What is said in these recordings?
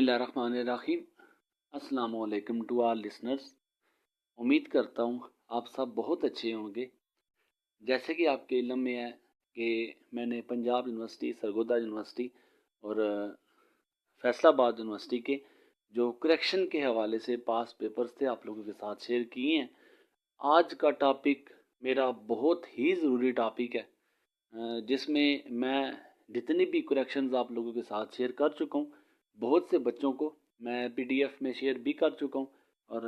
बिस्मिल्लाहिर्रहमानिर्रहीम। अस्सलाम वालेकुम टू ऑल लिसनर्स। उम्मीद करता हूँ आप सब बहुत अच्छे होंगे। जैसे कि आपके इल्म में है कि मैंने पंजाब यूनिवर्सिटी, सरगोदा यूनिवर्सिटी और फैसलाबाद यूनिवर्सिटी के जो करेक्शन के हवाले से पास पेपर्स थे आप लोगों के साथ शेयर किए हैं। आज का टॉपिक मेरा बहुत ही ज़रूरी टॉपिक है, जिसमें मैं जितनी भी करेक्शंस आप लोगों के साथ शेयर कर चुका हूँ, बहुत से बच्चों को मैं पीडीएफ में शेयर भी कर चुका हूँ और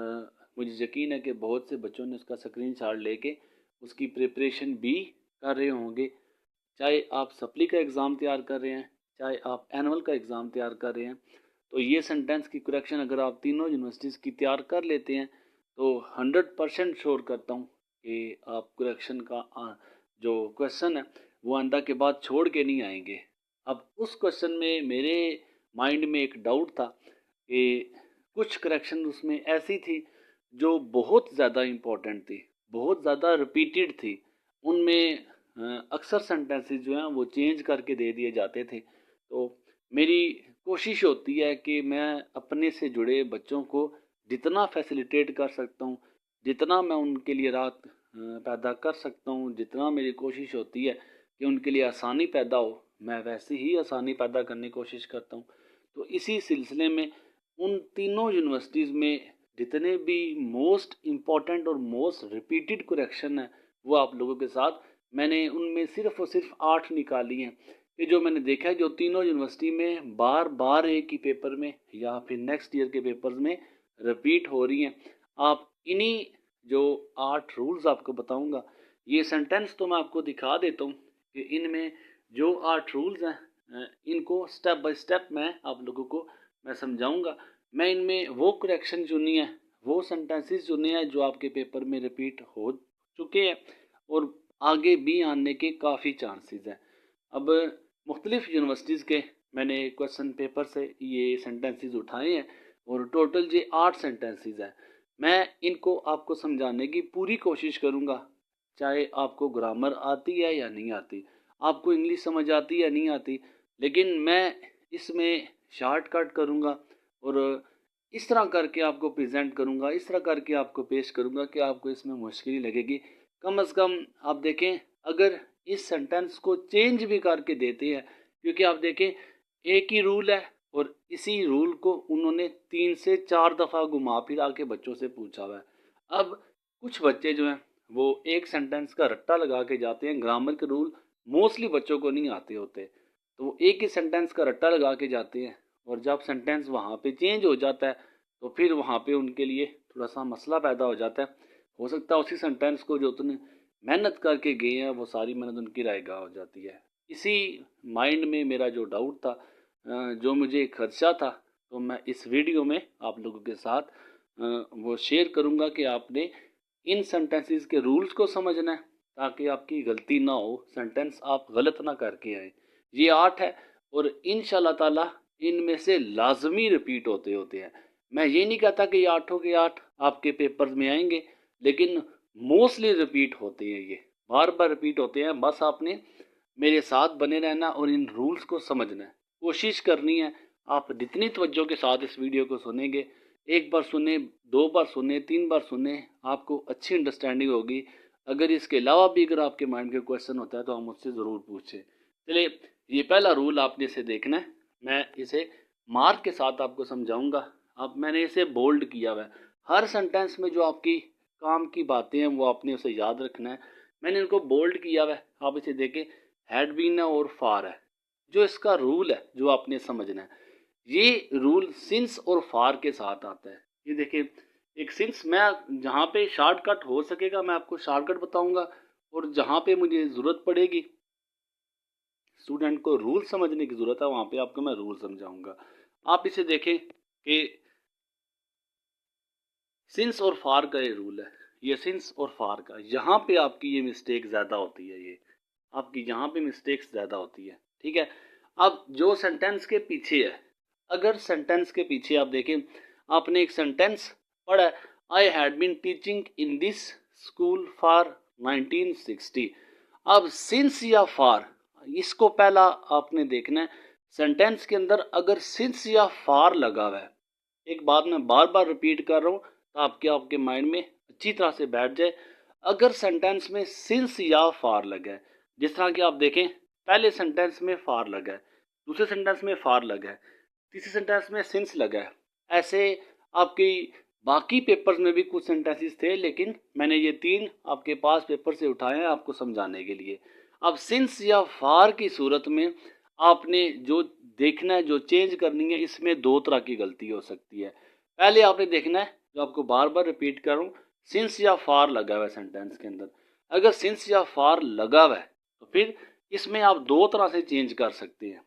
मुझे यकीन है कि बहुत से बच्चों ने उसका स्क्रीनशॉट लेके उसकी प्रिपरेशन भी कर रहे होंगे। चाहे आप सप्ली का एग्ज़ाम तैयार कर रहे हैं, चाहे आप एनुअल का एग्ज़ाम तैयार कर रहे हैं, तो ये सेंटेंस की करेक्शन अगर आप तीनों यूनिवर्सिटीज़ की तैयार कर लेते हैं तो 100% श्योर करता हूँ कि आप करेक्शन का जो क्वेश्चन है वो आंदा के बाद छोड़ के नहीं आएंगे। अब उस क्वेश्चन में मेरे माइंड में एक डाउट था कि कुछ करेक्शन उसमें ऐसी थी जो बहुत ज़्यादा इम्पोर्टेंट थी, बहुत ज़्यादा रिपीटेड थी। उनमें अक्सर सेंटेंसेस जो हैं वो चेंज करके दे दिए जाते थे। तो मेरी कोशिश होती है कि मैं अपने से जुड़े बच्चों को जितना फैसिलिटेट कर सकता हूँ, जितना मैं उनके लिए राहत पैदा कर सकता हूँ, जितना मेरी कोशिश होती है कि उनके लिए आसानी पैदा हो, मैं वैसे ही आसानी पैदा करने की कोशिश करता हूँ। तो इसी सिलसिले में उन तीनों यूनिवर्सिटीज़ में जितने भी मोस्ट इम्पॉर्टेंट और मोस्ट रिपीटेड करेक्शन है वो आप लोगों के साथ मैंने उनमें सिर्फ और सिर्फ 8 निकाली हैं कि जो मैंने देखा है जो तीनों यूनिवर्सिटी में बार बार एक ही पेपर में या फिर नेक्स्ट ईयर के पेपर्स में रिपीट हो रही हैं। आप इन्हीं जो 8 रूल्स आपको बताऊंगा, ये सेंटेंस तो मैं आपको दिखा देता हूँ कि इनमें जो 8 रूल्स हैं इनको स्टेप बाय स्टेप मैं आप लोगों को मैं समझाऊंगा। मैं इनमें वो करेक्शन चुनी है, वो सेंटेंसेस चुने हैं जो आपके पेपर में रिपीट हो चुके हैं और आगे भी आने के काफ़ी चांसेस हैं। अब मुख्तलिफ यूनिवर्सिटीज़ के मैंने क्वेश्चन पेपर से ये सेंटेंसेस उठाए हैं और टोटल ये 8 सेंटेंसेस हैं। मैं इनको आपको समझाने की पूरी कोशिश करूँगा, चाहे आपको ग्रामर आती है या नहीं आती, आपको इंग्लिश समझ आती है या नहीं आती, लेकिन मैं इसमें शॉर्टकट करूँगा और इस तरह करके आपको प्रेजेंट करूँगा, इस तरह करके आपको पेश करूँगा कि आपको इसमें मुश्किल लगेगी। कम से कम आप देखें, अगर इस सेंटेंस को चेंज भी करके देते हैं, क्योंकि आप देखें एक ही रूल है और इसी रूल को उन्होंने 3 से 4 दफ़ा घुमा फिरा के बच्चों से पूछा हुआ है। अब कुछ बच्चे जो हैं वो एक सेंटेंस का रट्टा लगा के जाते हैं, ग्रामर के रूल मोस्टली बच्चों को नहीं आते होते, तो वो एक ही सेंटेंस का रट्टा लगा के जाते हैं और जब सेंटेंस वहाँ पे चेंज हो जाता है तो फिर वहाँ पे उनके लिए थोड़ा सा मसला पैदा हो जाता है। हो सकता है उसी सेंटेंस को जो उतने मेहनत करके गए हैं वो सारी मेहनत उनकी रायगा हो जाती है। इसी माइंड में मेरा जो डाउट था, जो मुझे खदशा था, तो मैं इस वीडियो में आप लोगों के साथ वो शेयर करूँगा कि आपने इन सेंटेंसेस के रूल्स को समझना है ताकि आपकी गलती ना हो, सेंटेंस आप गलत ना करके आए। ये 8 है और इंशाल्लाह ताला इनमें से लाजमी रिपीट होते होते हैं। मैं ये नहीं कहता कि ये 8 के 8 आपके पेपर्स में आएंगे, लेकिन मोस्टली रिपीट होते हैं, ये बार बार रिपीट होते हैं। बस आपने मेरे साथ बने रहना और इन रूल्स को समझना है, कोशिश करनी है। आप जितनी तवज्जो के साथ इस वीडियो को सुनेंगे, एक बार सुने, 2 बार सुने, 3 बार सुने, आपको अच्छी अंडरस्टैंडिंग होगी। अगर इसके अलावा भी अगर आपके माइंड में क्वेश्चन होता है तो आप मुझसे ज़रूर पूछें। चलिए, ये पहला रूल आपने इसे देखना है, मैं इसे मार्क के साथ आपको समझाऊंगा। अब मैंने इसे बोल्ड किया हुआ है, हर सेंटेंस में जो आपकी काम की बातें हैं वो आपने उसे याद रखना है। मैंने इनको बोल्ड किया हुआ है, आप इसे देखें, हैड बीन है और फार है। जो इसका रूल है जो आपने समझना है, ये रूल सिंस और फार के साथ आता है। ये देखिए, एक सिंस, मैं जहाँ पे शॉर्टकट हो सकेगा मैं आपको शॉर्टकट बताऊंगा और जहाँ पे मुझे ज़रूरत पड़ेगी, स्टूडेंट को रूल समझने की ज़रूरत है, वहाँ पे आपको मैं रूल समझाऊंगा। आप इसे देखें कि सिंस और फार का ये रूल है, ये सिंस और फार का, यहाँ पे आपकी ये मिस्टेक ज़्यादा होती है, ये आपकी यहाँ पे मिस्टेक्स ज़्यादा होती है। ठीक है, अब जो सेंटेंस के पीछे है, अगर सेंटेंस के पीछे आप देखें, आपने एक सेंटेंस पढ़ा है, I had been teaching in this school for 1960। अब सिंस या फार, इसको पहला आपने देखना है। सेंटेंस के अंदर अगर सिंस या फार लगा हुआ है, एक बात मैं बार बार रिपीट कर रहा हूँ तो आपके माइंड में अच्छी तरह से बैठ जाए। अगर सेंटेंस में सिंस या फार लगा है, जिस तरह कि आप देखें पहले सेंटेंस में फार लगा है, दूसरे सेंटेंस में फार लगा है, तीसरे सेंटेंस में सिंस लगा है, ऐसे आपकी बाकी पेपर्स में भी कुछ सेंटेंसेस थे, लेकिन मैंने ये 3 आपके पास पेपर से उठाए हैं आपको समझाने के लिए। अब सिंस या फार की सूरत में आपने जो देखना है, जो चेंज करनी है, इसमें 2 तरह की गलती हो सकती है। पहले आपने देखना है, जो आपको बार बार रिपीट कर रहा हूँ, सिंस या फार लगा हुआ है सेंटेंस के अंदर। अगर सिंस या फार लगा हुआ है तो फिर इसमें आप 2 तरह से चेंज कर सकते हैं।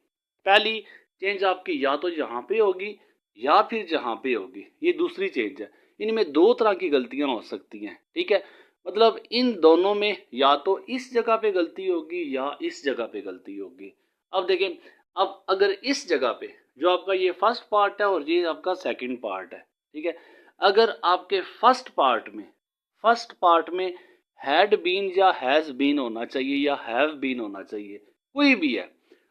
पहली चेंज आपकी या तो यहाँ पे होगी या फिर जहाँ पे होगी, ये दूसरी चेंज है। इनमें 2 तरह की गलतियां हो सकती हैं, ठीक है। मतलब इन दोनों में या तो इस जगह पे गलती होगी या इस जगह पे गलती होगी। अब देखें, अब अगर इस जगह पे जो आपका ये फर्स्ट पार्ट है और ये आपका सेकंड पार्ट है, ठीक है, अगर आपके फर्स्ट पार्ट में हैड बीन या हैज बीन होना चाहिए या हैव बीन होना चाहिए, कोई भी है,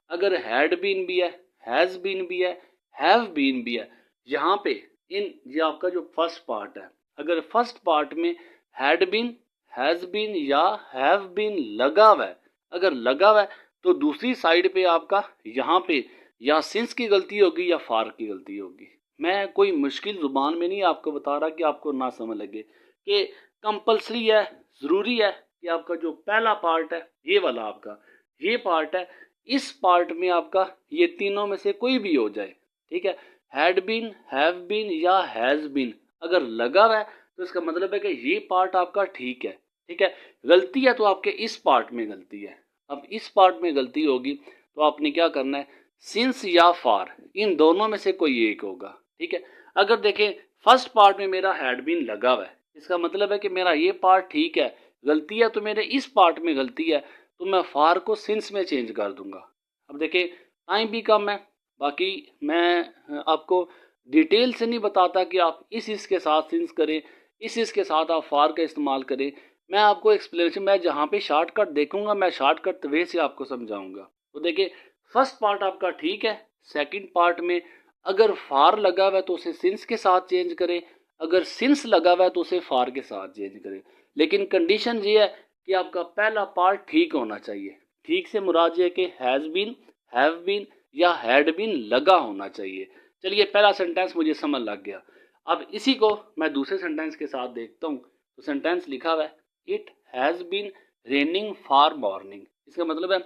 अगर हैड बीन भी है, हैज बीन भी है, हैव बीन भी है, यहाँ पे ये आपका जो फर्स्ट पार्ट है, अगर फर्स्ट पार्ट में हैड बीन, हैज बीन या हैव बीन लगा हुआ है, अगर लगा हुआ है तो दूसरी साइड पे आपका यहाँ पे या सिंस की गलती होगी या फार की गलती होगी। मैं कोई मुश्किल जुबान में नहीं आपको बता रहा कि आपको ना समझ लगे, कि कंपलसरी है, ज़रूरी है कि आपका जो पहला पार्ट है, ये वाला आपका ये पार्ट है, इस पार्ट में आपका ये तीनों में से कोई भी हो जाए, ठीक है। हैड बीन, हैव बीन या हैज़ बीन अगर लगा हुआ है तो इसका मतलब है कि ये पार्ट आपका ठीक है, ठीक है। गलती है तो आपके इस पार्ट में गलती है। अब इस पार्ट में गलती होगी तो आपने क्या करना है, सिंस या फार इन दोनों में से कोई एक होगा, ठीक है। अगर देखें फर्स्ट पार्ट में मेरा हैड बीन लगा हुआ है, इसका मतलब है कि मेरा ये पार्ट ठीक है, गलती है तो मेरे इस पार्ट में गलती है, तो मैं फार को सिंस में चेंज कर दूंगा। अब देखें टाइम भी कम है, बाकी मैं आपको डिटेल से नहीं बताता कि आप इस के साथ सिंस करें, इस के साथ आप फार का इस्तेमाल करें। मैं आपको एक्सप्लेनेशन, मैं जहाँ पे शॉर्टकट देखूंगा मैं शॉर्टकट वे से आपको समझाऊंगा। तो देखिए फर्स्ट पार्ट आपका ठीक है, सेकंड पार्ट में अगर फार लगा हुआ है तो उसे सिंस के साथ चेंज करें, अगर सिंस लगा हुआ है तो उसे फार के साथ चेंज करें। लेकिन कंडीशन ये है कि आपका पहला पार्ट ठीक होना चाहिए। ठीक से मुराद ये कि हैज़ बीन, हैव बीन या हैड बीन लगा होना चाहिए। चलिए पहला सेंटेंस मुझे समझ लग गया। अब इसी को मैं दूसरे सेंटेंस के साथ देखता हूँ। तो सेंटेंस लिखा हुआ है it has been raining for morning. इसका मतलब है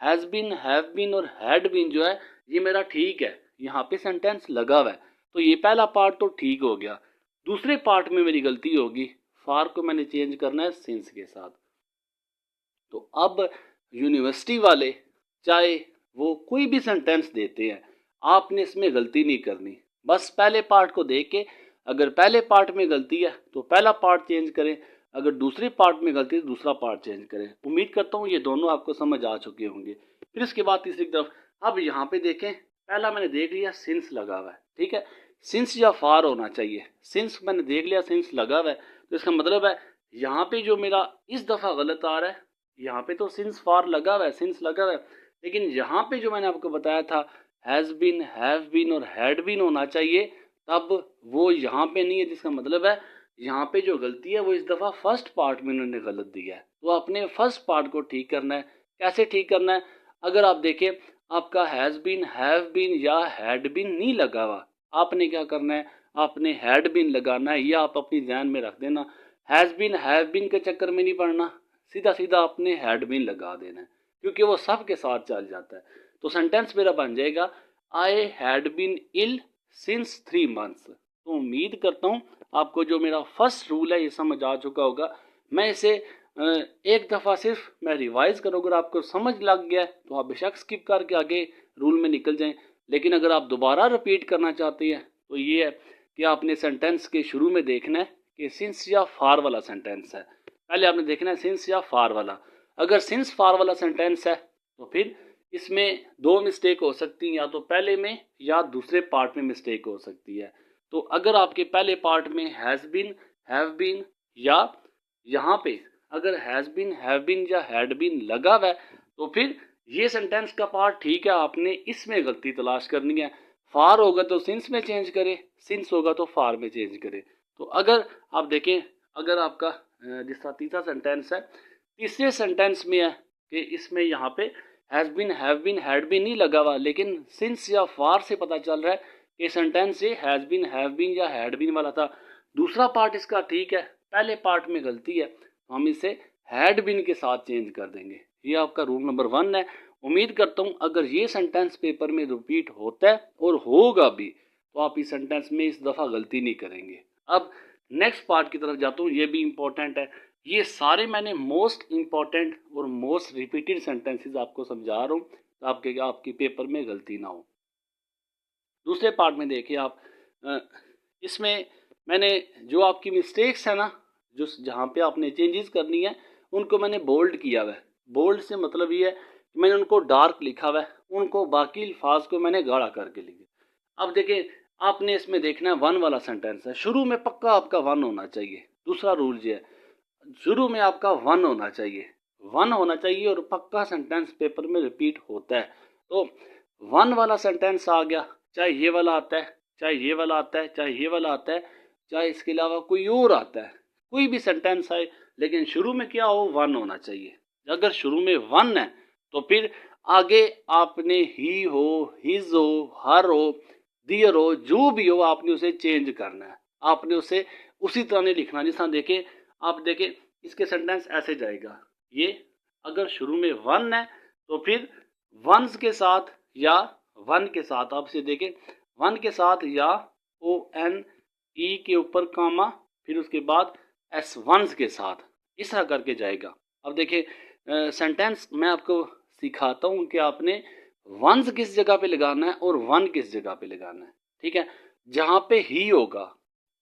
हैज़ बीन, हैव बीन और हैड बीन जो है ये मेरा ठीक है, यहाँ पे सेंटेंस लगा हुआ है, तो ये पहला पार्ट तो ठीक हो गया। दूसरे पार्ट में मेरी गलती होगी, फॉर को मैंने चेंज करना है सिंस के साथ। तो अब यूनिवर्सिटी वाले चाहे वो कोई भी सेंटेंस देते हैं, आपने इसमें गलती नहीं करनी। बस पहले पार्ट को देख के अगर पहले पार्ट में गलती है तो पहला पार्ट चेंज करें, अगर दूसरे पार्ट में गलती है तो दूसरा पार्ट चेंज करें। उम्मीद करता हूँ ये दोनों आपको समझ आ चुके होंगे। फिर इसके बाद तीसरी तरफ अब यहाँ पे देखें, पहला मैंने देख लिया सिंस लगा हुआ है, ठीक है, सिंस या फार होना चाहिए। सिंस मैंने देख लिया, सिंस लगा हुआ है, तो इसका मतलब है यहाँ पे जो मेरा इस दफ़ा गलत आ रहा है, यहाँ पे तो सिंस फार लगा हुआ है, सिंस लगा हुआ है, लेकिन यहाँ पे जो मैंने आपको बताया था हैज़ बीन, हैव बीन और हैड बीन होना चाहिए, तब वो यहाँ पे नहीं है, जिसका मतलब है यहाँ पे जो गलती है वो इस दफ़ा फर्स्ट पार्ट में उन्होंने गलत दिया है। तो आपने फर्स्ट पार्ट को ठीक करना है। कैसे ठीक करना है, अगर आप देखें आपका हैज़ बीन, हैव बीन या हैड बीन नहीं लगा हुआ, आपने क्या करना है, आपने हैड बीन लगाना है। या आप अपनी ध्यान में रख देना, हैज़ बीन, हैव बीन के चक्कर में नहीं पड़ना, सीधा सीधा आपने हैड बीन लगा देना है, क्योंकि वो सब के साथ चल जाता है। तो सेंटेंस मेरा बन जाएगा I had been ill since 3 months। तो उम्मीद करता हूँ आपको जो मेरा फर्स्ट रूल है ये समझ आ चुका होगा। मैं इसे एक दफ़ा सिर्फ मैं रिवाइज करूँगा, अगर आपको समझ लग गया तो आप बेशक स्किप करके आगे रूल में निकल जाएं। लेकिन अगर आप दोबारा रिपीट करना चाहते हैं तो ये है कि आपने सेंटेंस के शुरू में देखना है कि सिंस या फार वाला सेंटेंस है। पहले आपने देखना है सिंस या फार वाला। अगर सिंस फार वाला सेंटेंस है तो फिर इसमें 2 मिस्टेक हो सकती हैं, या तो पहले में या दूसरे पार्ट में मिस्टेक हो सकती है। तो अगर आपके पहले पार्ट में हैज़ बीन, हैव बीन या यहाँ पे अगर हैज़ बीन, हैव बीन या हैड बीन लगा हुआ है तो फिर ये सेंटेंस का पार्ट ठीक है, आपने इसमें गलती तलाश करनी है। फार होगा तो सिंस में चेंज करे, सिंस होगा तो फार में चेंज करे। तो अगर आप देखें, अगर आपका जिसका तीसरा सेंटेंस है, तीसरे सेंटेंस में है कि इसमें यहाँ पे has been, have been, had been नहीं लगा हुआ, लेकिन सिंस या फार से पता चल रहा है कि सेंटेंस ये हैज़ बीन, हैव बीन या हैड बीन वाला था। दूसरा पार्ट इसका ठीक है, पहले पार्ट में गलती है, हम इसे हैड बीन के साथ चेंज कर देंगे। ये आपका रूल नंबर 1 है। उम्मीद करता हूँ अगर ये सेंटेंस पेपर में रिपीट होता है और होगा भी तो आप इस सेंटेंस में इस दफ़ा गलती नहीं करेंगे। अब नेक्स्ट पार्ट की तरफ जाता हूँ, ये भी इम्पोर्टेंट है। ये सारे मैंने मोस्ट इम्पॉर्टेंट और मोस्ट रिपीटेड सेंटेंसेस आपको समझा रहा हूँ तो आपके पेपर में गलती ना हो। दूसरे पार्ट में देखिए आप, इसमें मैंने जो आपकी मिस्टेक्स है ना, जो जहाँ पे आपने चेंजेस करनी है उनको मैंने बोल्ड किया हुआ है। बोल्ड से मतलब ये है कि मैंने उनको डार्क लिखा हुआ है, उनको बाकी अल्फाज को मैंने गाढ़ा करके लिखा। अब देखिए आपने इसमें देखना है 1 वाला सेंटेंस है, शुरू में पक्का आपका 1 होना चाहिए। दूसरा रूल ये है, शुरू में आपका 1 होना चाहिए, 1 होना चाहिए और पक्का सेंटेंस पेपर में रिपीट होता है। तो 1 वाला सेंटेंस आ गया, चाहे ये वाला आता है, चाहे ये वाला आता है, चाहे ये वाला आता है, चाहे इसके अलावा कोई और आता है, कोई भी सेंटेंस आए, लेकिन शुरू में क्या हो, 1 होना चाहिए। अगर शुरू में 1 है तो फिर आगे आपने ही हो, हिज हो, हर हो, दियर हो, जो भी हो, आपने उसे चेंज करना है। आपने उसे उसी तरह नहीं लिखना। जैसा देखें, आप देखें इसके सेंटेंस ऐसे जाएगा, ये अगर शुरू में 1 है तो फिर वंस के साथ या 1 के साथ, आप इसे देखें 1 के साथ या ON E के ऊपर कामा, फिर उसके बाद S1 के साथ, इस तरह करके जाएगा। अब देखिए सेंटेंस मैं आपको सिखाता हूँ कि आपने वंस किस जगह पे लगाना है और 1 किस जगह पे लगाना है। ठीक है, जहाँ पे ही होगा,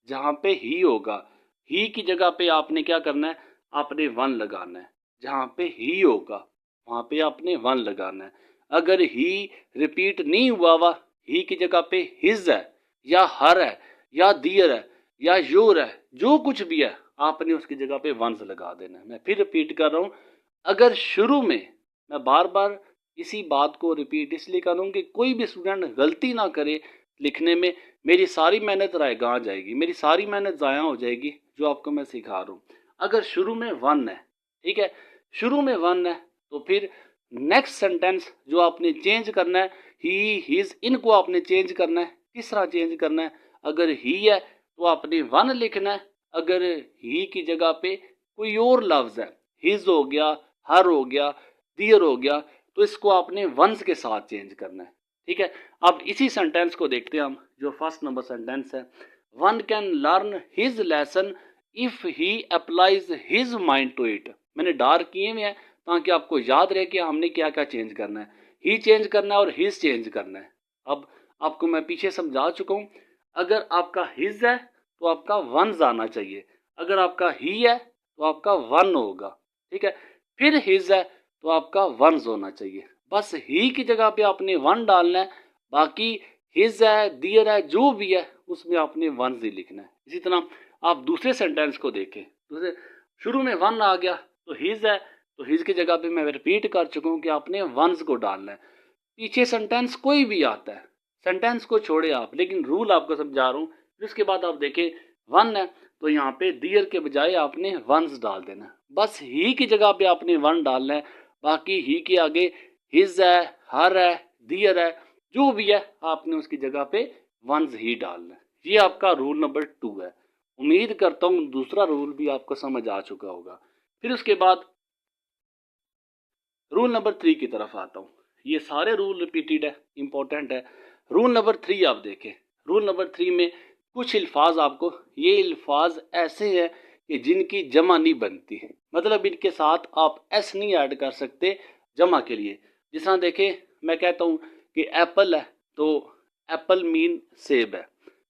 जहाँ पे ही होगा, ही की जगह पे आपने क्या करना है, आपने 1 लगाना है। जहाँ पे ही होगा वहाँ पे आपने 1 लगाना है। अगर ही रिपीट नहीं हुआ ही की जगह पे हिज है या हर है या दियर है या योर है, जो कुछ भी है, आपने उसकी जगह पे 1 लगा देना है। मैं फिर रिपीट कर रहा हूँ, अगर शुरू में, मैं बार बार इसी बात को रिपीट इसलिए कर रहा हूँ कि कोई भी स्टूडेंट गलती ना करे लिखने में, मेरी सारी मेहनत रायगां जाएगी, मेरी सारी मेहनत ज़ाया हो जाएगी जो आपको मैं सिखा रहा हूँ। अगर शुरू में 1 है, ठीक है, शुरू में 1 है तो फिर नेक्स्ट सेंटेंस जो आपने चेंज करना है, ही, हिज, इनको आपने चेंज करना है। किस तरह चेंज करना है, अगर ही है तो आपने 1 लिखना है, अगर ही की जगह पे कोई और लफ्ज है, हिज हो गया, हर हो गया, दियर हो गया, तो इसको आपने वंस के साथ चेंज करना है। ठीक है, अब इसी सेंटेंस को देखते हैं हम, जो फर्स्ट नंबर सेंटेंस है, 1 can learn his lesson if he applies his mind to it. मैंने डार्क किए हुए हैं ताकि आपको याद रहे कि हमने क्या क्या चेंज करना है, ही चेंज करना है और हिज चेंज करना है। अब आपको मैं पीछे समझा चुका हूँ, अगर आपका हिज है तो आपका 1 आना चाहिए, अगर आपका ही है तो आपका 1 होगा। ठीक है, फिर हिज है तो आपका 1 होना चाहिए। बस ही की जगह पे आपने 1 डालना है, बाकी हिज है, दियर है, जो भी है उसमें आपने 1 ही लिखना है। इसी तरह आप दूसरे सेंटेंस को देखें, दूसरे शुरू में 1 आ गया तो हिज है, तो हिज की जगह पे मैं रिपीट कर चुका हूँ कि आपने 1 को डालना है। पीछे सेंटेंस कोई भी आता है, सेंटेंस को छोड़े आप, लेकिन रूल आपको समझा रहा हूँ। फिर उसके बाद आप देखें 1 है तो यहाँ पे दियर के बजाय आपने 1 डाल देना है। बस ही की जगह पे आपने 1 डालना है, बाकी ही के आगे हिज है, हर है, दियर है, जो भी है आपने उसकी जगह पे 1 ही डालना है। ये आपका रूल नंबर 2 है। उम्मीद करता हूँ दूसरा रूल भी आपको समझ आ चुका होगा। फिर उसके बाद रूल नंबर 3 की तरफ आता हूँ। ये सारे रूल रिपीटेड है, इंपॉर्टेंट है। रूल नंबर 3 आप देखें, रूल नंबर 3 में कुछ अल्फाज आपको, ये अल्फाज ऐसे हैं कि जिनकी जमा नहीं बनती, मतलब इनके साथ आप एस नहीं ऐड कर सकते जमा के लिए। जिस तरह देखें, मैं कहता हूँ कि एप्पल है तो एप्पल मीन सेब है,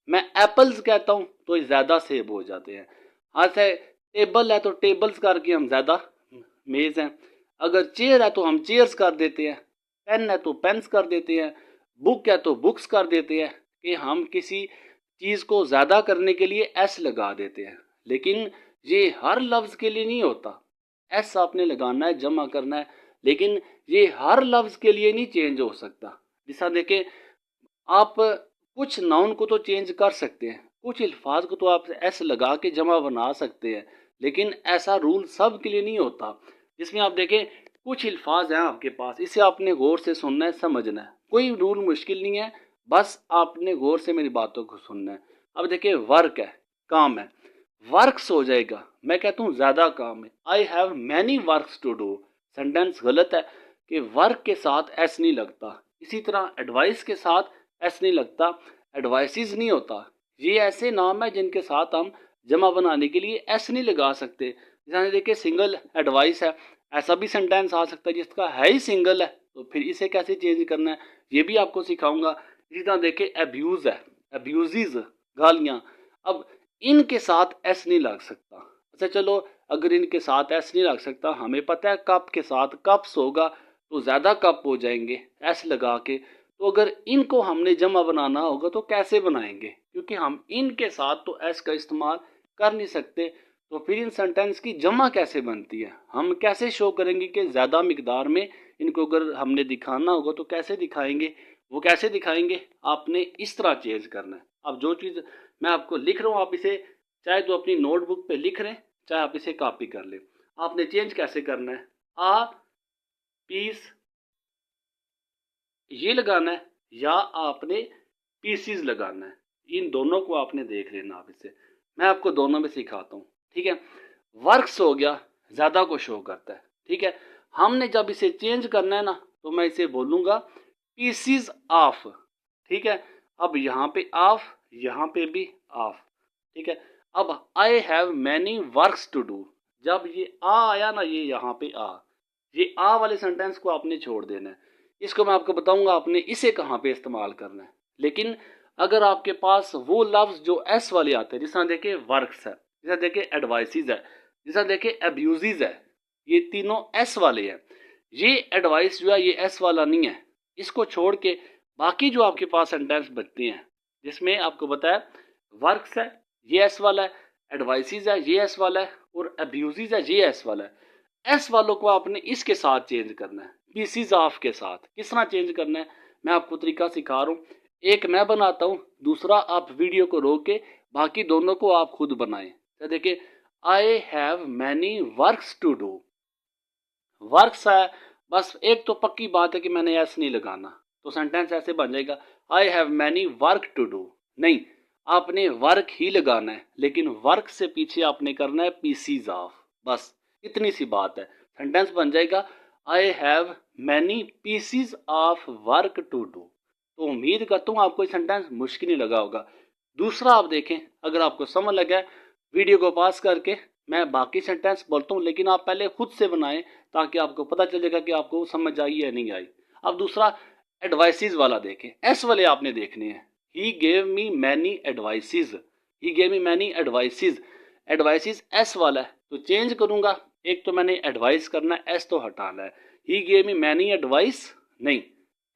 मैं एप्पल्स कहता हूँ तो ज़्यादा सेब हो जाते हैं। ऐसे टेबल है तो टेबल्स करके हम ज़्यादा मेज़ हैं, अगर चेयर है तो हम चेयर्स कर देते हैं, पेन है तो पेन्स कर देते हैं, बुक है तो बुक्स कर देते हैं, कि हम किसी चीज़ को ज़्यादा करने के लिए एस लगा देते हैं। लेकिन ये हर लफ्ज़ के लिए नहीं होता, एस आपने लगाना है, जमा करना है। लेकिन ये हर लफ्ज़ के लिए नहीं चेंज हो सकता। जैसा देखें, आप कुछ नाउन को तो चेंज कर सकते हैं, कुछ अल्फाज को तो आप एस लगा के जमा बना सकते हैं, लेकिन ऐसा रूल सब के लिए नहीं होता। जिसमें आप देखें कुछ अल्फाज हैं आपके पास, इसे आपने गौर से सुनना है, समझना है, कोई रूल मुश्किल नहीं है, बस आपने गौर से मेरी बातों को सुनना है। अब देखिए वर्क है, काम है, वर्क्स हो जाएगा, मैं कहता हूँ ज़्यादा काम है, I have many works to do. Sentence गलत है कि वर्क के साथ एस नहीं लगता। इसी तरह एडवाइस के साथ एस नहीं लगता, एडवाइसिस नहीं होता। ये ऐसे नाम है जिनके साथ हम जमा बनाने के लिए एस नहीं लगा सकते। जैसे देखिए सिंगल एडवाइस है, ऐसा भी सेंटेंस आ सकता है जिसका है ही सिंगल है, तो फिर इसे कैसे चेंज करना है ये भी आपको सिखाऊंगा। इसी तरह देखिए अब्यूज है, अब्यूजिज, गालियाँ। अब इनके साथ एस नहीं लग सकता। अच्छा चलो, अगर इनके साथ एस नहीं लग सकता, हमें पता है कप के साथ कप्स होगा तो ज़्यादा कप हो जाएंगे एस लगा के। तो अगर इनको हमने जमा बनाना होगा तो कैसे बनाएंगे, क्योंकि हम इनके साथ तो एस का इस्तेमाल कर नहीं सकते। तो फिर इन सेंटेंस की जमा कैसे बनती है, हम कैसे शो करेंगे कि ज़्यादा मिकदार में इनको अगर हमने दिखाना होगा तो कैसे दिखाएंगे। वो कैसे दिखाएंगे, आपने इस तरह चेंज करना है। अब जो चीज़ मैं आपको लिख रहा हूँ, आप इसे चाहे तो अपनी नोटबुक पे लिख लें, चाहे आप इसे कॉपी कर लें। आपने चेंज कैसे करना है, आ पीस ये लगाना है या आपने पीसीज लगाना है, इन दोनों को आपने देख लेना। आप इसे मैं आपको दोनों में सिखाता हूँ, ठीक है। वर्क्स हो गया, ज़्यादा को शो करता है, ठीक है। हमने जब इसे चेंज करना है ना, तो मैं इसे बोलूँगा पीसीज ऑफ, ठीक है। अब यहाँ पे ऑफ, यहाँ पे भी ऑफ, ठीक है। अब I have many works to do, जब ये आ आया ना, ये यहाँ पे ये आ वाले सेंटेंस को आपने छोड़ देना है। इसको मैं आपको बताऊंगा आपने इसे कहाँ पे इस्तेमाल करना है। लेकिन अगर आपके पास वो लफ्ज जो एस वाले आते हैं, जैसा देखे वर्क्स है, जैसा देखे एडवाइसिस है, जैसा देखे अब्यूजिज है, ये तीनों एस वाले हैं। ये एडवाइस जो है ये एस वाला नहीं है। इसको छोड़ के बाकी जो आपके पास सेंटेंस बचते हैं, जिसमें आपको बताया वर्क्स है ये एस वाला है, एडवाइसिस है ये एस वाला है, और अब्यूजिज है ये एस वाला है। एस वालों को आपने इसके साथ चेंज करना है, पीसीज ऑफ के साथ। किस तरह चेंज करना है मैं आपको तरीका सिखा रहा हूँ। एक मैं बनाता हूँ, दूसरा आप वीडियो को रोक के बाकी दोनों को आप खुद बनाएं। तो देखिए, I have many works to do, works है, बस एक तो पक्की बात है कि मैंने एस नहीं लगाना, तो सेंटेंस ऐसे बन जाएगा I have many work to do. नहीं, आपने वर्क ही लगाना है, लेकिन वर्क से पीछे आपने करना है पीसीज ऑफ, बस इतनी सी बात है। सेंटेंस बन जाएगा I have many pieces of work to do. तो उम्मीद करता हूँ आपको ये सेंटेंस मुश्किल नहीं लगा होगा। दूसरा आप देखें, अगर आपको समझ लगा है, वीडियो को पास करके मैं बाकी सेंटेंस बोलता हूँ, लेकिन आप पहले खुद से बनाएं ताकि आपको पता चल जाएगा कि आपको समझ आई या नहीं आई। अब दूसरा एडवाइसिस वाला देखें, एस वाले आपने देखने हैं। He gave me many advices, he gave me many advices, advices S वाला है, तो चेंज करूंगा। एक तो मैंने एडवाइस करना है, एस तो हटाना है। He gave me many advice, नहीं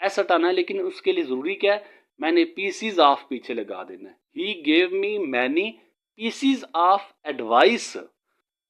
एस हटाना है, लेकिन उसके लिए जरूरी क्या है, मैंने पीसीज ऑफ पीछे लगा देना है। He gave me many pieces of advice,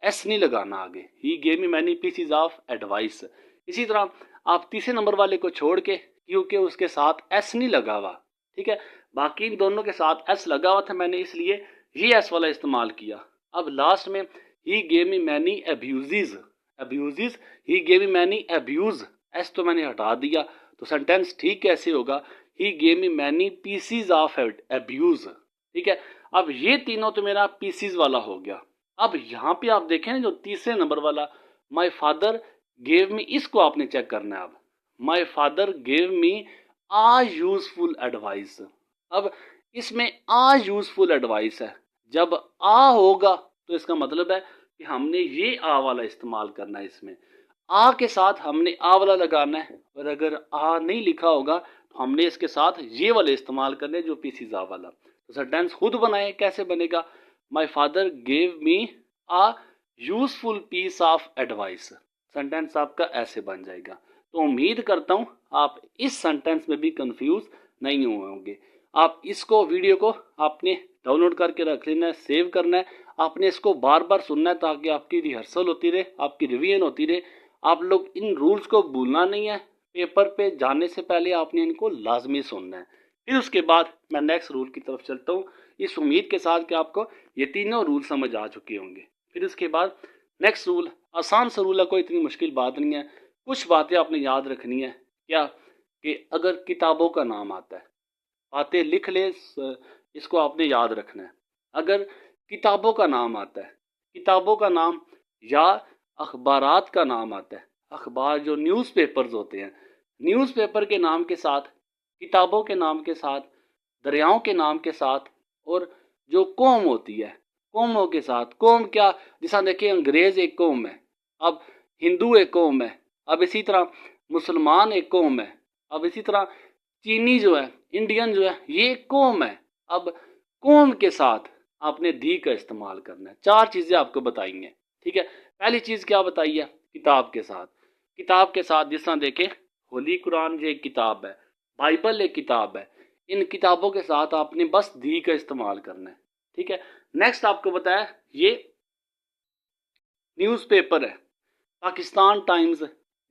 S नहीं लगाना आगे, he gave me many pieces of advice. इसी तरह आप तीसरे नंबर वाले को छोड़ के, क्योंकि उसके साथ एस नहीं लगा हुआ, ठीक है, बाकी इन दोनों के साथ एस लगा हुआ था, मैंने इसलिए ये एस वाला इस्तेमाल किया। अब लास्ट में he gave me many अब्यूजिज, अब्यूजिज, he gave me many abuse, S तो मैंने हटा दिया, तो सेंटेंस ठीक कैसे होगा, he gave me many pieces of abuse, ठीक है। अब ये तीनों तो मेरा पीसीज वाला हो गया। अब यहाँ पे आप देखें ना, जो तीसरे नंबर वाला माई फादर गेव मी, इसको आपने चेक करना है। अब my father gave me a useful advice, अब इसमें आ यूजफुल एडवाइस है, जब आ होगा तो इसका मतलब है कि हमने ये आ वाला इस्तेमाल करना है। इसमें आ के साथ हमने आ वाला लगाना है, और अगर आ नहीं लिखा होगा तो हमने इसके साथ ये वाले इस्तेमाल करने, जो पीसीज आ वाला। तो सेंटेंस खुद बनाए, कैसे बनेगा, my father gave me a useful piece of advice, sentence आपका ऐसे बन जाएगा। तो उम्मीद करता हूँ आप इस सेंटेंस में भी कंफ्यूज नहीं हुए होंगे। आप इसको वीडियो को आपने डाउनलोड करके रख लेना है, सेव करना है, आपने इसको बार बार सुनना है ताकि आपकी रिहर्सल होती रहे, आपकी रिवीजन होती रहे, आप लोग इन रूल्स को भूलना नहीं है। पेपर पे जाने से पहले आपने इनको लाजमी सुनना है। फिर उसके बाद मैं नेक्स्ट रूल की तरफ चलता हूँ, इस उम्मीद के साथ कि आपको ये तीनों रूल समझ आ चुके होंगे। फिर उसके बाद नेक्स्ट रूल आसान सा रूल है, कोई इतनी मुश्किल बात नहीं है। कुछ बातें आपने याद रखनी है। क्या कि अगर किताबों का नाम आता है, बातें लिख ले, इसको आपने याद रखना है। अगर किताबों का नाम आता है, किताबों का नाम या अखबारात का नाम आता है, अखबार जो न्यूज़पेपर्स होते हैं, न्यूज़पेपर के नाम के साथ, किताबों के नाम के साथ, दरियाओं के नाम के साथ, और जो कौम होती है, कौमों के साथ। कौम क्या, जैसा देखिए अंग्रेज एक कौम है, अब हिंदू एक कौम है, अब इसी तरह मुसलमान एक कौम है, अब इसी तरह चीनी जो है, इंडियन जो है, ये कौम है। अब कौम के साथ आपने दी का इस्तेमाल करना है। चार चीज़ें आपको बताएंगे, ठीक है। पहली चीज़ क्या बताई है, किताब के साथ। किताब के साथ जिस तरह देखें, होली कुरान जो एक किताब है, बाइबल एक किताब है, इन किताबों के साथ आपने बस दी का इस्तेमाल करना है, ठीक है। नेक्स्ट आपको बताया ये न्यूज़पेपर है, पाकिस्तान टाइम्स,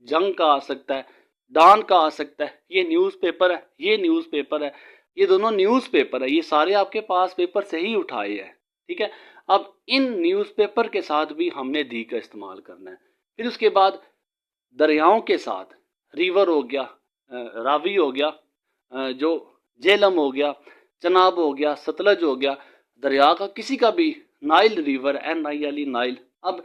जंग का आ सकता है, डॉन का आ सकता है, ये न्यूज़पेपर है, ये न्यूज़पेपर है, ये दोनों न्यूज़पेपर है, ये सारे आपके पास पेपर से ही उठाए हैं, ठीक है। अब इन न्यूज़पेपर के साथ भी हमने दी का इस्तेमाल करना है। फिर उसके बाद दरियाओं के साथ, रिवर हो गया, रावी हो गया, जो झेलम हो गया, चनाब हो गया, सतलज हो गया, दरिया का किसी का भी, नाइल रिवर, NILE नाइल। अब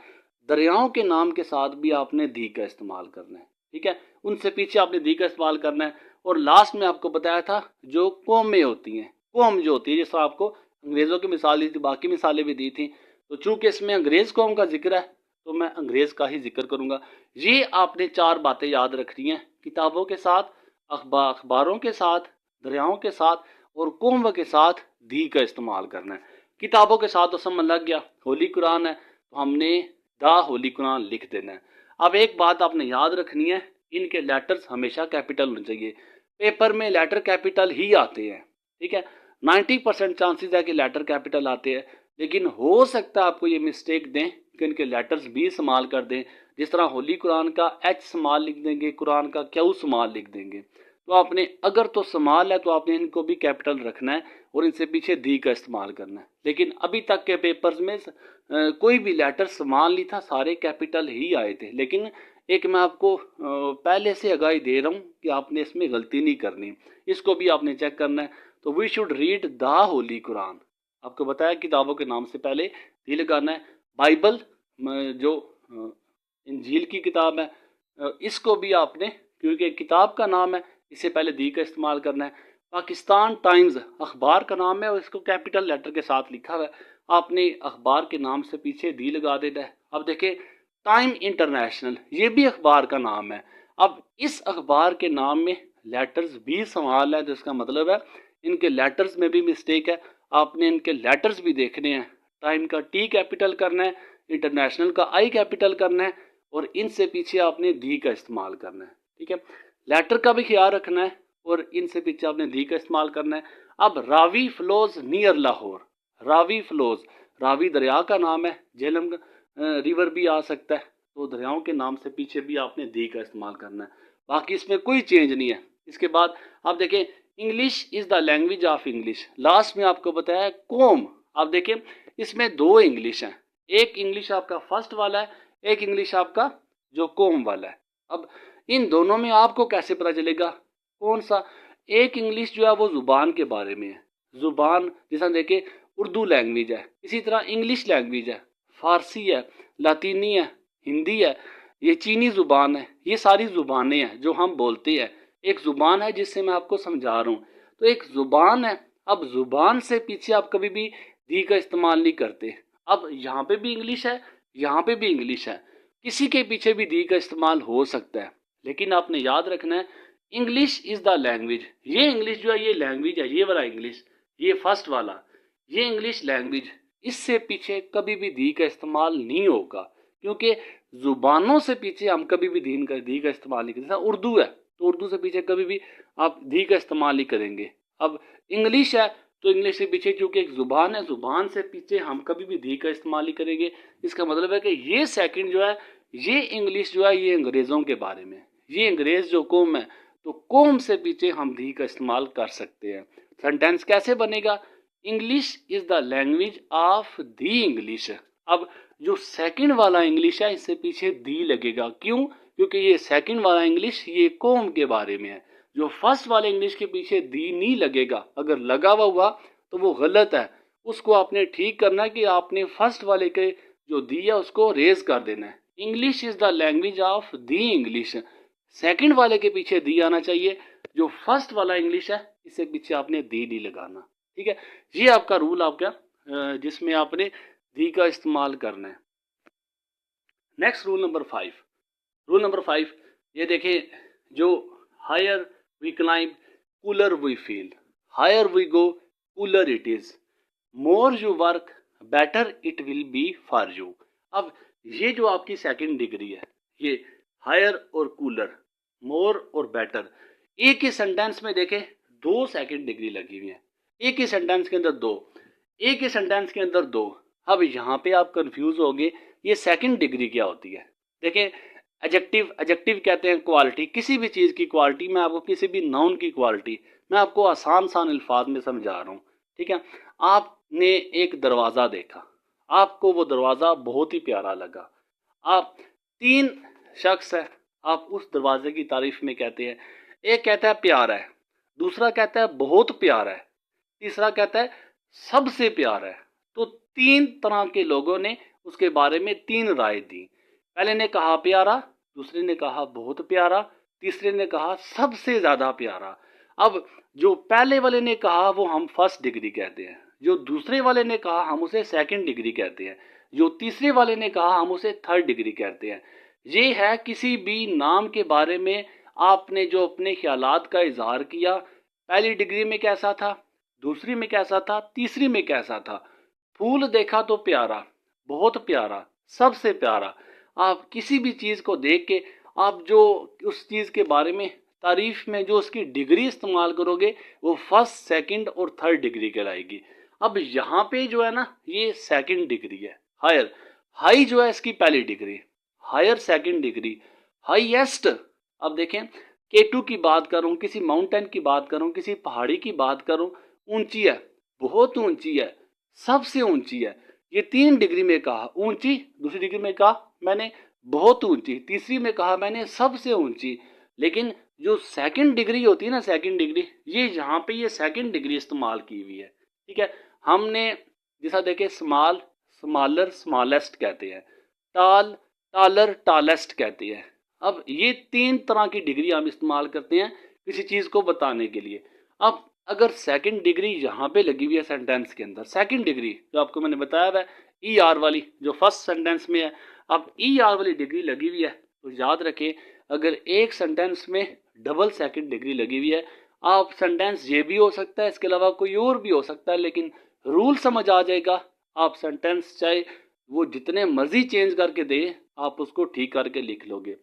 दरियाओं के नाम के साथ भी आपने दी का इस्तेमाल करना है, ठीक है, उनसे पीछे आपने दी का इस्तेमाल करना है। और लास्ट में आपको बताया था जो कौमें होती हैं, कौम जो होती है, जैसा आपको अंग्रेज़ों की मिसाल दी थी, बाकी मिसालें भी दी थी, तो चूंकि इसमें अंग्रेज़ कौम का जिक्र है तो मैं अंग्रेज़ का ही जिक्र करूंगा। ये आपने चार बातें याद रखनी हैं, किताबों के साथ, अखबारों के साथ, दरियाओं के साथ, और कौम के साथ दी का इस्तेमाल करना है। किताबों के साथ तो समझ लग गया, होली कुरान है तो हमने दा होली कुरान लिख देना है। अब एक बात आपने याद रखनी है, इनके लेटर्स हमेशा कैपिटल होने चाहिए। पेपर में लेटर कैपिटल ही आते हैं, ठीक है, 90% चांसेस है कि लेटर कैपिटल आते हैं, लेकिन हो सकता है आपको ये मिस्टेक दें कि इनके लेटर्स भी इस्तेमाल कर दें। जिस तरह होली कुरान का H स्मॉल लिख देंगे, कुरान का Q स्मॉल लिख देंगे। तो आपने अगर तो स्मॉल है तो आपने इनको भी कैपिटल रखना है और इनसे पीछे दी का इस्तेमाल करना है। लेकिन अभी तक के पेपर्स में कोई भी लेटर स्मॉल नहीं था, सारे कैपिटल ही आए थे। लेकिन एक मैं आपको पहले से आगाही दे रहा हूँ कि आपने इसमें गलती नहीं करनी, इसको भी आपने चेक करना है। तो we should read the holy Quran, आपको बताया किताबों के नाम से पहले दी लगाना है। बाइबल जो इंजील की किताब है, इसको भी आपने, क्योंकि किताब का नाम है, इससे पहले दी का इस्तेमाल करना है। पाकिस्तान टाइम्स अखबार का नाम है और इसको कैपिटल लेटर के साथ लिखा हुआ है, आपने अखबार के नाम से पीछे दी लगा देना है। अब देखें टाइम इंटरनेशनल, ये भी अखबार का नाम है। अब इस अखबार के नाम में लेटर्स भी सवाल है, जिसका मतलब है इनके लेटर्स में भी मिस्टेक है। आपने इनके लेटर्स भी देखने हैं, टाइम का T कैपिटल करना है, इंटरनेशनल का I कैपिटल करना है, और इनसे पीछे आपने दी का इस्तेमाल करना है, ठीक है। लेटर का भी ख्याल रखना है और इनसे पीछे आपने दी का इस्तेमाल करना है। अब Ravi flows near Lahore, Ravi flows, Ravi दरिया का नाम है, झेलम रिवर भी आ सकता है, तो दरियाओं के नाम से पीछे भी आपने दी का इस्तेमाल करना है। बाकी इसमें कोई चेंज नहीं है। इसके बाद आप देखें English is the language of English, last में आपको बताया कौम। आप देखें इसमें दो इंग्लिश हैं, एक इंग्लिश आपका फर्स्ट वाला है, एक इंग्लिश आपका जो कौम वाला है। अब इन दोनों में आपको कैसे पता चलेगा कौन सा? एक इंग्लिश जो है वो ज़ुबान के बारे में है, ज़ुबान जैसा देखे उर्दू लैंग्वेज है, इसी तरह इंग्लिश लैंग्वेज है, फारसी है, लातीनी है, हिंदी है, ये चीनी ज़ुबान है, ये सारी ज़ुबानें हैं जो हम बोलते हैं। एक ज़ुबान है जिससे मैं आपको समझा रहा हूँ, तो एक ज़ुबान है। अब ज़ुबान से पीछे आप कभी भी दी का इस्तेमाल नहीं करते। अब यहाँ पे भी इंग्लिश है, यहाँ पे भी इंग्लिश है, किसी के पीछे भी दी का इस्तेमाल हो सकता है, लेकिन आपने याद रखना है इंग्लिश इज़ द लैंग्वेज। ये इंग्लिश जो है ये लैंग्वेज है, ये वाला इंग्लिश, ये फर्स्ट वाला, ये इंग्लिश लैंग्वेज, इससे पीछे कभी भी दी का इस्तेमाल नहीं होगा, क्योंकि ज़ुबानों से पीछे हम कभी भी दी का इस्तेमाल नहीं करते। जैसा उर्दू है तो उर्दू से पीछे कभी भी आप दी का इस्तेमाल नहीं करेंगे। अब इंग्लिश है तो इंग्लिश के पीछे क्योंकि एक ज़ुबान है, ज़ुबान से पीछे हम कभी भी दी का इस्तेमाल नहीं करेंगे। इसका मतलब है कि ये सेकंड जो है ये इंग्लिश जो है ये अंग्रेज़ों के बारे में, ये अंग्रेज़ जो कौम है, तो कौम से पीछे हम दी का इस्तेमाल कर सकते हैं। सेंटेंस कैसे बनेगा? English is the language of the English. अब जो सेकंड वाला इंग्लिश है इससे पीछे दी लगेगा, क्यों? क्योंकि ये सेकंड वाला इंग्लिश ये कौम के बारे में है। जो फर्स्ट वाले इंग्लिश के पीछे दी नहीं लगेगा, अगर लगा हुआ तो वो गलत है। उसको आपने ठीक करना है कि आपने फर्स्ट वाले के जो दी है उसको रेज कर देना है। English is the language of the English, second वाले के पीछे दी आना चाहिए। जो फर्स्ट वाला इंग्लिश है इससे पीछे आपने दी नहीं लगाना। ठीक है, ये आपका रूल आपका जिसमें आपने दी का इस्तेमाल करना है। Next rule number 5। Rule number 5 ये देखें, जो higher we climb cooler we feel, higher we go cooler it is, more you work better it will be for you. अब ये जो आपकी सेकंड डिग्री है, ये हायर और कूलर, मोर और बेटर, एक ही सेंटेंस में देखें दो सेकंड डिग्री लगी हुई है। एक ही सेंटेंस के अंदर दो, एक ही सेंटेंस के अंदर दो। अब यहाँ पे आप कंफ्यूज होगे ये सेकंड डिग्री क्या होती है। देखें, एडजेक्टिव, एडजेक्टिव कहते हैं क्वालिटी, किसी भी चीज़ की क्वालिटी। मैं आपको किसी भी नाउन की क्वालिटी मैं आपको आसान अल्फाज में समझा रहा हूँ। ठीक है, आपने एक दरवाज़ा देखा, आपको वो दरवाज़ा बहुत ही प्यारा लगा। आप तीन शख्स है, आप उस दरवाजे की तारीफ में कहते हैं। एक कहता है प्यारा है, दूसरा कहता है बहुत प्यारा है, तीसरा कहता है सबसे प्यारा है। तो तीन तरह के लोगों ने उसके बारे में तीन राय दी। पहले ने कहा प्यारा, दूसरे ने कहा बहुत प्यारा, तीसरे ने कहा सबसे ज्यादा प्यारा। अब जो पहले वाले ने कहा वो हम फर्स्ट डिग्री कहते हैं, जो दूसरे वाले ने कहा हम उसे सेकंड डिग्री कहते हैं, जो तीसरे वाले ने कहा हम उसे थर्ड डिग्री कहते हैं। ये है किसी भी नाम के बारे में आपने जो अपने ख्यालात का इजहार किया, पहली डिग्री में कैसा था, दूसरी में कैसा था, तीसरी में कैसा था। फूल देखा तो प्यारा, बहुत प्यारा, सबसे प्यारा। आप किसी भी चीज़ को देख के आप जो उस चीज़ के बारे में तारीफ में जो उसकी डिग्री इस्तेमाल करोगे वो फर्स्ट, सेकंड और थर्ड डिग्री कहलाएगी। अब यहाँ पे जो है ना ये सेकंड डिग्री है, हायर। हाई जो है इसकी पहली degree, higher second degree, highest. अब देखें, केटू की बात करूं, किसी माउंटेन की बात करूं, किसी पहाड़ी की बात करूं, ऊंची है, बहुत ऊंची है, सबसे ऊंची है। ये तीन डिग्री में कहा ऊंची, दूसरी डिग्री में कहा मैंने बहुत ऊंची, तीसरी में कहा मैंने सबसे ऊंची। लेकिन जो सेकंड डिग्री होती है ना, सेकंड डिग्री, ये यहाँ पे ये सेकंड डिग्री इस्तेमाल की हुई है। ठीक है, हमने जैसा देखे स्मॉल, स्मॉलर, स्मॉलेस्ट कहते हैं, टाल, टालर, टालेस्ट कहते हैं। अब ये तीन तरह की डिग्री हम इस्तेमाल करते हैं किसी चीज़ को बताने के लिए। अब अगर सेकंड डिग्री यहाँ पे लगी हुई है सेंटेंस के अंदर, सेकंड डिग्री जो आपको मैंने बताया है ई आर वाली जो फर्स्ट सेंटेंस में है, अब ई आर वाली डिग्री लगी हुई है तो याद रखें अगर एक सेंटेंस में डबल सेकंड डिग्री लगी हुई है, आप सेंटेंस ये भी हो सकता है, इसके अलावा कोई और भी हो सकता है, लेकिन रूल समझ आ जाएगा। आप सेंटेंस चाहे वो जितने मर्जी चेंज करके दे, आप उसको ठीक करके लिख लोगे।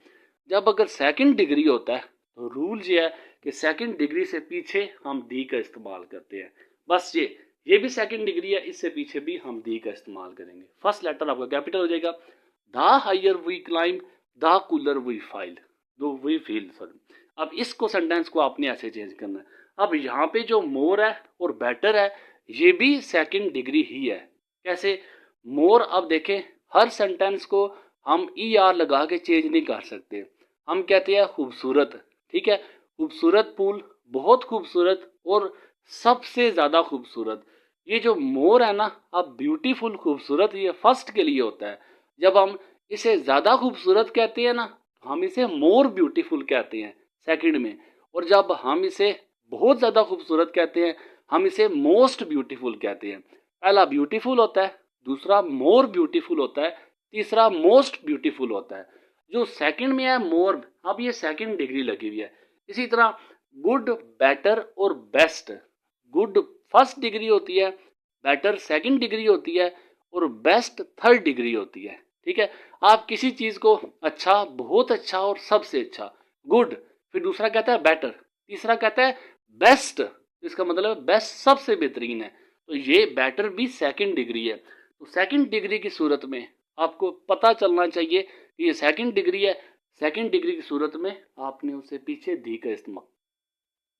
जब अगर सेकंड डिग्री होता है तो रूल ये है कि सेकंड डिग्री से पीछे हम दी का इस्तेमाल करते हैं। बस ये भी सेकंड डिग्री है, इससे पीछे भी हम दी का इस्तेमाल करेंगे। फर्स्ट लेटर आपका कैपिटल हो जाएगा। The higher we climb the cooler we file, दो वी फील, सॉरी। अब इसको सेंटेंस को आपने ऐसे चेंज करना है। अब यहाँ पे जो मोर है और बेटर है ये भी सेकंड डिग्री ही है। कैसे? मोर, अब देखें हर सेंटेंस को हम ई आर लगा के चेंज नहीं कर सकते। हम कहते हैं खूबसूरत, ठीक है, खूबसूरत फूल, बहुत खूबसूरत और सबसे ज़्यादा खूबसूरत। ये जो मोर है ना, अब ब्यूटीफुल, खूबसूरत, ये फर्स्ट के लिए होता है। जब हम इसे ज़्यादा खूबसूरत कहते हैं ना, हम इसे मोर ब्यूटीफुल कहते हैं सेकंड में। और जब हम इसे बहुत ज़्यादा खूबसूरत कहते हैं, हम इसे मोस्ट ब्यूटीफुल कहते हैं। पहला ब्यूटीफुल होता है, दूसरा मोर ब्यूटीफुल होता है, तीसरा मोस्ट ब्यूटीफुल होता है। जो सेकंड में है मोर, अब ये सेकंड डिग्री लगी हुई है। इसी तरह गुड, बेटर और बेस्ट, गुड फर्स्ट डिग्री होती है, बेटर सेकंड डिग्री होती है और बेस्ट थर्ड डिग्री होती है। ठीक है, आप किसी चीज़ को अच्छा, बहुत अच्छा और सबसे अच्छा, गुड, फिर दूसरा कहता है बेटर, तीसरा कहता है बेस्ट, इसका मतलब बेस्ट सबसे बेहतरीन है। तो ये बेटर भी सेकंड डिग्री है। तो सेकंड डिग्री की सूरत में आपको पता चलना चाहिए कि ये सेकंड डिग्री है। सेकंड डिग्री की सूरत में आपने उससे पीछे दी का इस्तेमाल,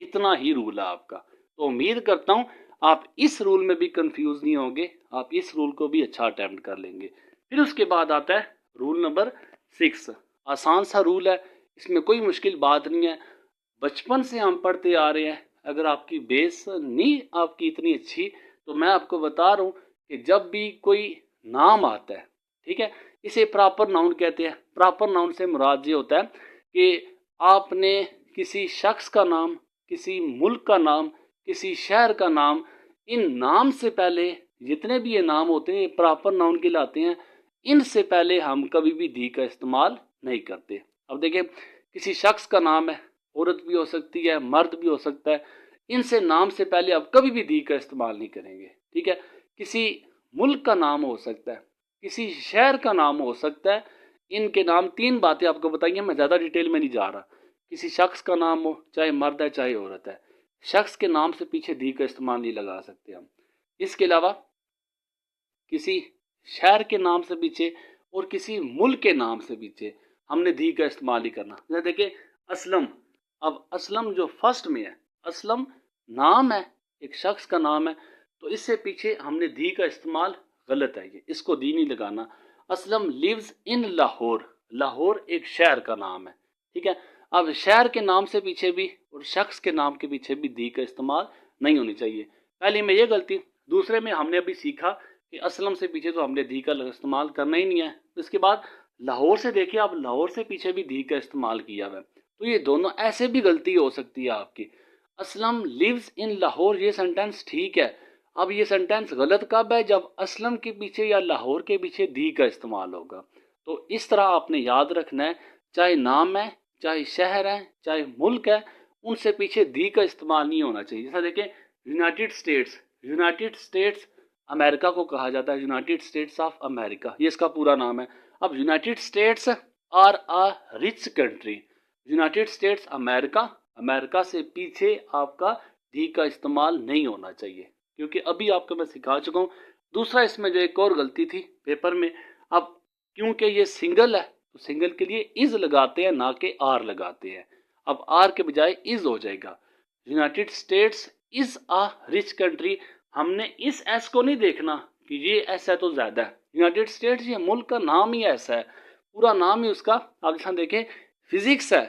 इतना ही रूल है आपका। तो उम्मीद करता हूँ आप इस रूल में भी कंफ्यूज नहीं होंगे, आप इस रूल को भी अच्छा अटेम्प्ट कर लेंगे। फिर उसके बाद आता है रूल नंबर 6। आसान सा रूल है, इसमें कोई मुश्किल बात नहीं है, बचपन से हम पढ़ते आ रहे हैं। अगर आपकी बेस नहीं आपकी इतनी अच्छी, तो मैं आपको बता रहा हूँ कि जब भी कोई नाम आता है, ठीक है, इसे प्रॉपर नाउन कहते हैं। प्रॉपर नाउन से मुराद ये होता है कि आपने किसी शख्स का नाम, किसी मुल्क का नाम, किसी शहर का नाम, इन नाम से पहले जितने भी ये नाम होते हैं ये प्रॉपर नाउन कहलाते हैं। इनसे पहले हम कभी भी दी का इस्तेमाल नहीं करते। अब देखिए, किसी शख्स का नाम है, औरत भी हो सकती है, मर्द भी हो सकता है, इनसे नाम से पहले आप कभी भी दी का इस्तेमाल नहीं करेंगे, ठीक है। किसी मुल्क का नाम हो सकता है, किसी शहर का नाम हो सकता है, इनके नाम 3 बातें आपको बताइए, मैं ज़्यादा डिटेल में नहीं जा रहा। किसी शख्स का नाम हो, चाहे मर्द है चाहे औरत है, शख्स के नाम से पीछे दी का इस्तेमाल नहीं लगा सकते हम। इसके अलावा किसी शहर के नाम से पीछे और किसी मुल्क के नाम से पीछे हमने दी का इस्तेमाल ही करना। जैसे देखिए असलम, अब असलम जो फर्स्ट में है, असलम नाम है, एक शख्स का नाम है, तो इससे पीछे हमने दी का इस्तेमाल गलत है, ये इसको दी नहीं लगाना। असलम लिव्स इन लाहौर, लाहौर एक शहर का नाम है, ठीक है। अब शहर के नाम से पीछे भी और शख्स के नाम के पीछे भी दी का इस्तेमाल नहीं होनी चाहिए। पहले में ये गलती। दूसरे में हमने अभी सीखा कि असलम से पीछे तो हमने दी का इस्तेमाल करना ही नहीं है। इसके बाद लाहौर से देखिए, आप लाहौर से पीछे भी दी का इस्तेमाल किया हुआ है, तो ये दोनों ऐसे भी गलती हो सकती है आपकी। असलम लिव्स इन लाहौर, ये सेंटेंस ठीक है। अब ये सेंटेंस गलत कब है? जब असलम के पीछे या लाहौर के पीछे दी का इस्तेमाल होगा। तो इस तरह आपने याद रखना है, चाहे नाम है, चाहे शहर है, चाहे मुल्क है, उनसे पीछे दी का इस्तेमाल नहीं होना चाहिए। जैसा देखें United states, United States America को कहा जाता है, यूनाइटेड स्टेट्स ऑफ अमेरिका, ये इसका पूरा नाम है। अब United States are a rich country, United States America, America से पीछे आपका दी का इस्तेमाल नहीं होना चाहिए, क्योंकि अभी आपको मैं सिखा चुका हूँ। दूसरा इसमें जो एक और गलती थी पेपर में, अब क्योंकि ये सिंगल है तो सिंगल के लिए इज लगाते हैं, ना कि आर लगाते हैं। अब आर के बजाय इज हो जाएगा। United states is a rich country, हमने इस एस को नहीं देखना कि ये एस है तो ज्यादा है। यूनाइटेड स्टेट्स ये मुल्क का नाम ही ऐसा है, पूरा नाम ही उसका। आप जैसा देखें फिजिक्स है,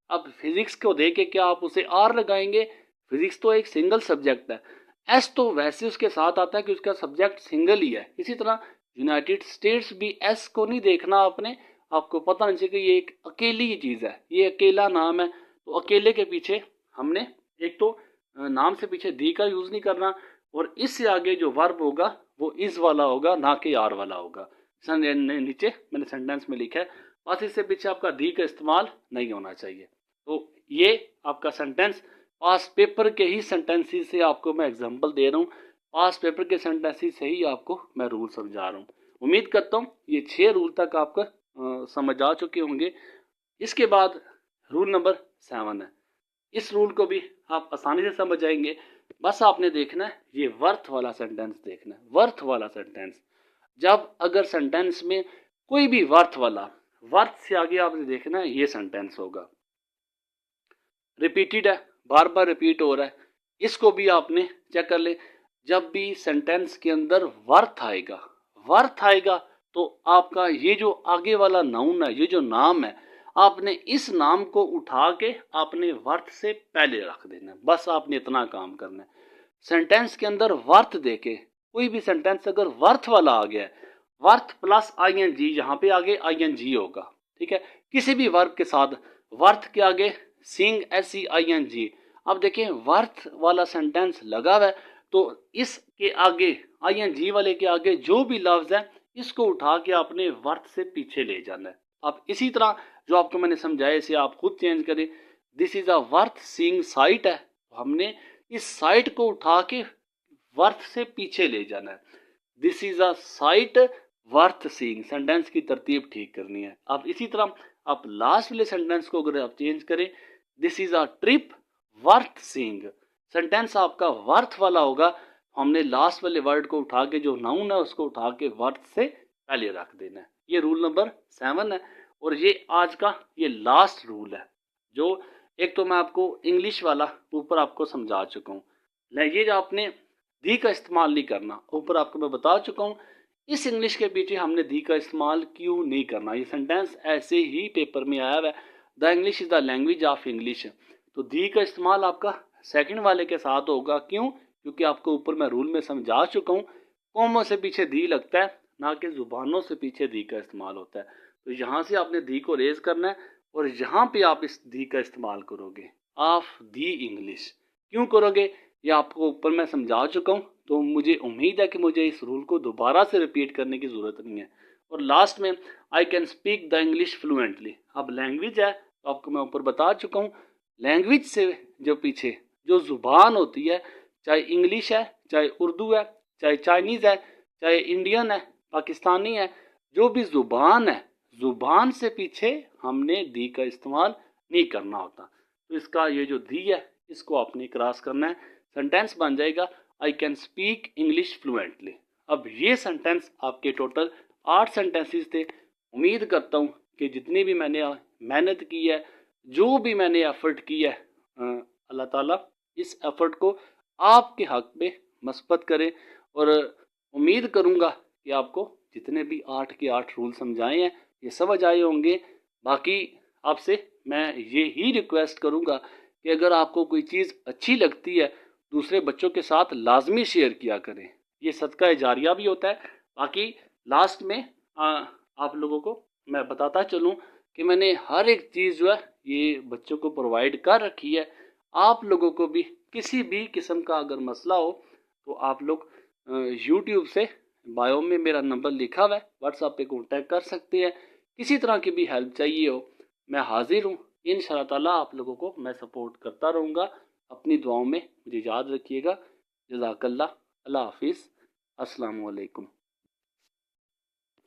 अब फिजिक्स को देके क्या आप उसे आर लगाएंगे? फिजिक्स तो एक सिंगल सब्जेक्ट है, एस तो वैसे उसके साथ आता है कि उसका सब्जेक्ट सिंगल ही है। इसी तरह यूनाइटेड स्टेट्स भी एस को नहीं देखना आपने, आपको पता नहीं चाहिए कि ये एक अकेली ही चीज़ है, ये अकेला नाम है। तो अकेले के पीछे हमने एक तो नाम से पीछे दी का यूज़ नहीं करना, और इससे आगे जो वर्ब होगा वो इज वाला होगा, ना कि आर वाला होगा। नीचे मैंने सेंटेंस में लिखा है, बस इससे पीछे आपका दी का इस्तेमाल नहीं होना चाहिए। तो ये आपका सेंटेंस पास पेपर के ही सेंटेंसेस से आपको मैं एग्जांपल दे रहा हूँ, पास पेपर के सेंटेंसेस से ही आपको मैं रूल समझा रहा हूँ। उम्मीद करता हूँ ये 6 रूल तक आपका समझ आ चुके होंगे। इसके बाद रूल नंबर 7 है, इस रूल को भी आप आसानी से समझ जाएंगे। बस आपने देखना है ये वर्थ वाला सेंटेंस देखना है, वर्थ वाला सेंटेंस। जब अगर सेंटेंस में कोई भी वर्थ वाला, वर्थ से आगे आपने देखना है ये सेंटेंस होगा। रिपीटेड है, बार बार रिपीट हो रहा है, इसको भी आपने चेक कर ले। जब भी सेंटेंस के अंदर वर्थ आएगा, वर्थ आएगा, तो आपका ये जो आगे वाला नाउन है, ये जो नाम है, आपने इस नाम को उठा के आपने वर्थ से पहले रख देना है। बस आपने इतना काम करना है। सेंटेंस के अंदर वर्थ देके कोई भी सेंटेंस अगर वर्थ वाला आ गया है, वर्थ प्लस आईएनजी, यहाँ पे आगे आईएनजी होगा, ठीक है। किसी भी वर्ब के साथ वर्थ के आगे सिंग SEING। अब देखें वर्थ वाला सेंटेंस लगा हुआ है, तो इसके आगे आईएनजी वाले के आगे जो भी लफ्ज है इसको उठा के आपने वर्थ से पीछे ले जाना है। अब इसी तरह जो आपको मैंने समझाया इसे आप खुद चेंज करें। This is a worth seeing site है, तो हमने इस साइट को उठा के वर्थ से पीछे ले जाना है। This is a site worth seeing, sentence की तरतीब ठीक करनी है। अब इसी तरह आप लास्ट वाले सेंटेंस को अगर आप चेंज करें, this is a trip worth seeing, sentence आपका वर्थ वाला होगा, हमने लास्ट वाले वर्ड को उठा के जो नाउन है उसको उठा के वर्थ से पहले रख देना है। ये रूल नंबर 7 है और ये आज का ये लास्ट रूल है। जो एक तो मैं आपको इंग्लिश वाला ऊपर आपको समझा चुका हूँ, ये जो आपने दी का इस्तेमाल नहीं करना, ऊपर आपको मैं बता चुका हूँ। इस इंग्लिश के पीछे हमने दी का इस्तेमाल क्यों नहीं करना, ये सेंटेंस ऐसे ही पेपर में आया हुआ है, the English is the language of English. तो दी का इस्तेमाल आपका सेकंड वाले के साथ होगा, क्यों? क्योंकि आपको ऊपर मैं रूल में समझा चुका हूँ, कॉमों से पीछे दी लगता है, ना कि जुबानों से पीछे दी का इस्तेमाल होता है। तो यहाँ से आपने दी को रेज करना है और यहाँ पे आप इस दी का इस्तेमाल करोगे, ऑफ दी इंग्लिश। क्यों करोगे ये आपको ऊपर मैं समझा चुका हूँ, तो मुझे उम्मीद है कि मुझे इस रूल को दोबारा से रिपीट करने की ज़रूरत नहीं है। और लास्ट में I can speak the English fluently. अब लैंग्वेज है तो आपको मैं ऊपर बता चुका हूँ, लैंग्वेज से जो पीछे जो ज़ुबान होती है, चाहे इंग्लिश है, चाहे उर्दू है, चाहे चाइनीज़ है, चाहे इंडियन है, पाकिस्तानी है, जो भी ज़ुबान है, ज़ुबान से पीछे हमने दी का इस्तेमाल नहीं करना होता। तो इसका ये जो दी है इसको आपने क्रॉस करना है, सेंटेंस बन जाएगा I can speak English fluently. अब ये सेंटेंस आपके टोटल 8 सेंटेंसेस थे। उम्मीद करता हूँ कि जितनी भी मैंने मेहनत की है, जो भी मैंने एफर्ट की है, अल्लाह ताला इस एफर्ट को आपके हक में मस्बत करे। और उम्मीद करूँगा कि आपको जितने भी 8 के 8 रूल समझाए हैं ये समझ आए होंगे। बाकी आपसे मैं ये ही रिक्वेस्ट करूँगा कि अगर आपको कोई चीज़ अच्छी लगती है दूसरे बच्चों के साथ लाजमी शेयर किया करें, ये सदका जारिया भी होता है। बाकी लास्ट में आप लोगों को मैं बताता चलूँ कि मैंने हर एक चीज़ जो है ये बच्चों को प्रोवाइड कर रखी है। आप लोगों को भी किसी भी किस्म का अगर मसला हो तो आप लोग यूट्यूब से बायो में मेरा नंबर लिखा हुआ है, व्हाट्सएप पे कांटेक्ट कर सकते हैं। किसी तरह की भी हेल्प चाहिए हो मैं हाजिर हूँ। इंशाअल्लाह ताला आप लोगों को मैं सपोर्ट करता रहूँगा। अपनी दुआओं में मुझे याद रखिएगा। जज़ाकल्लाह। अल्लाह हाफिज़। अस्सलामु अलैकुम।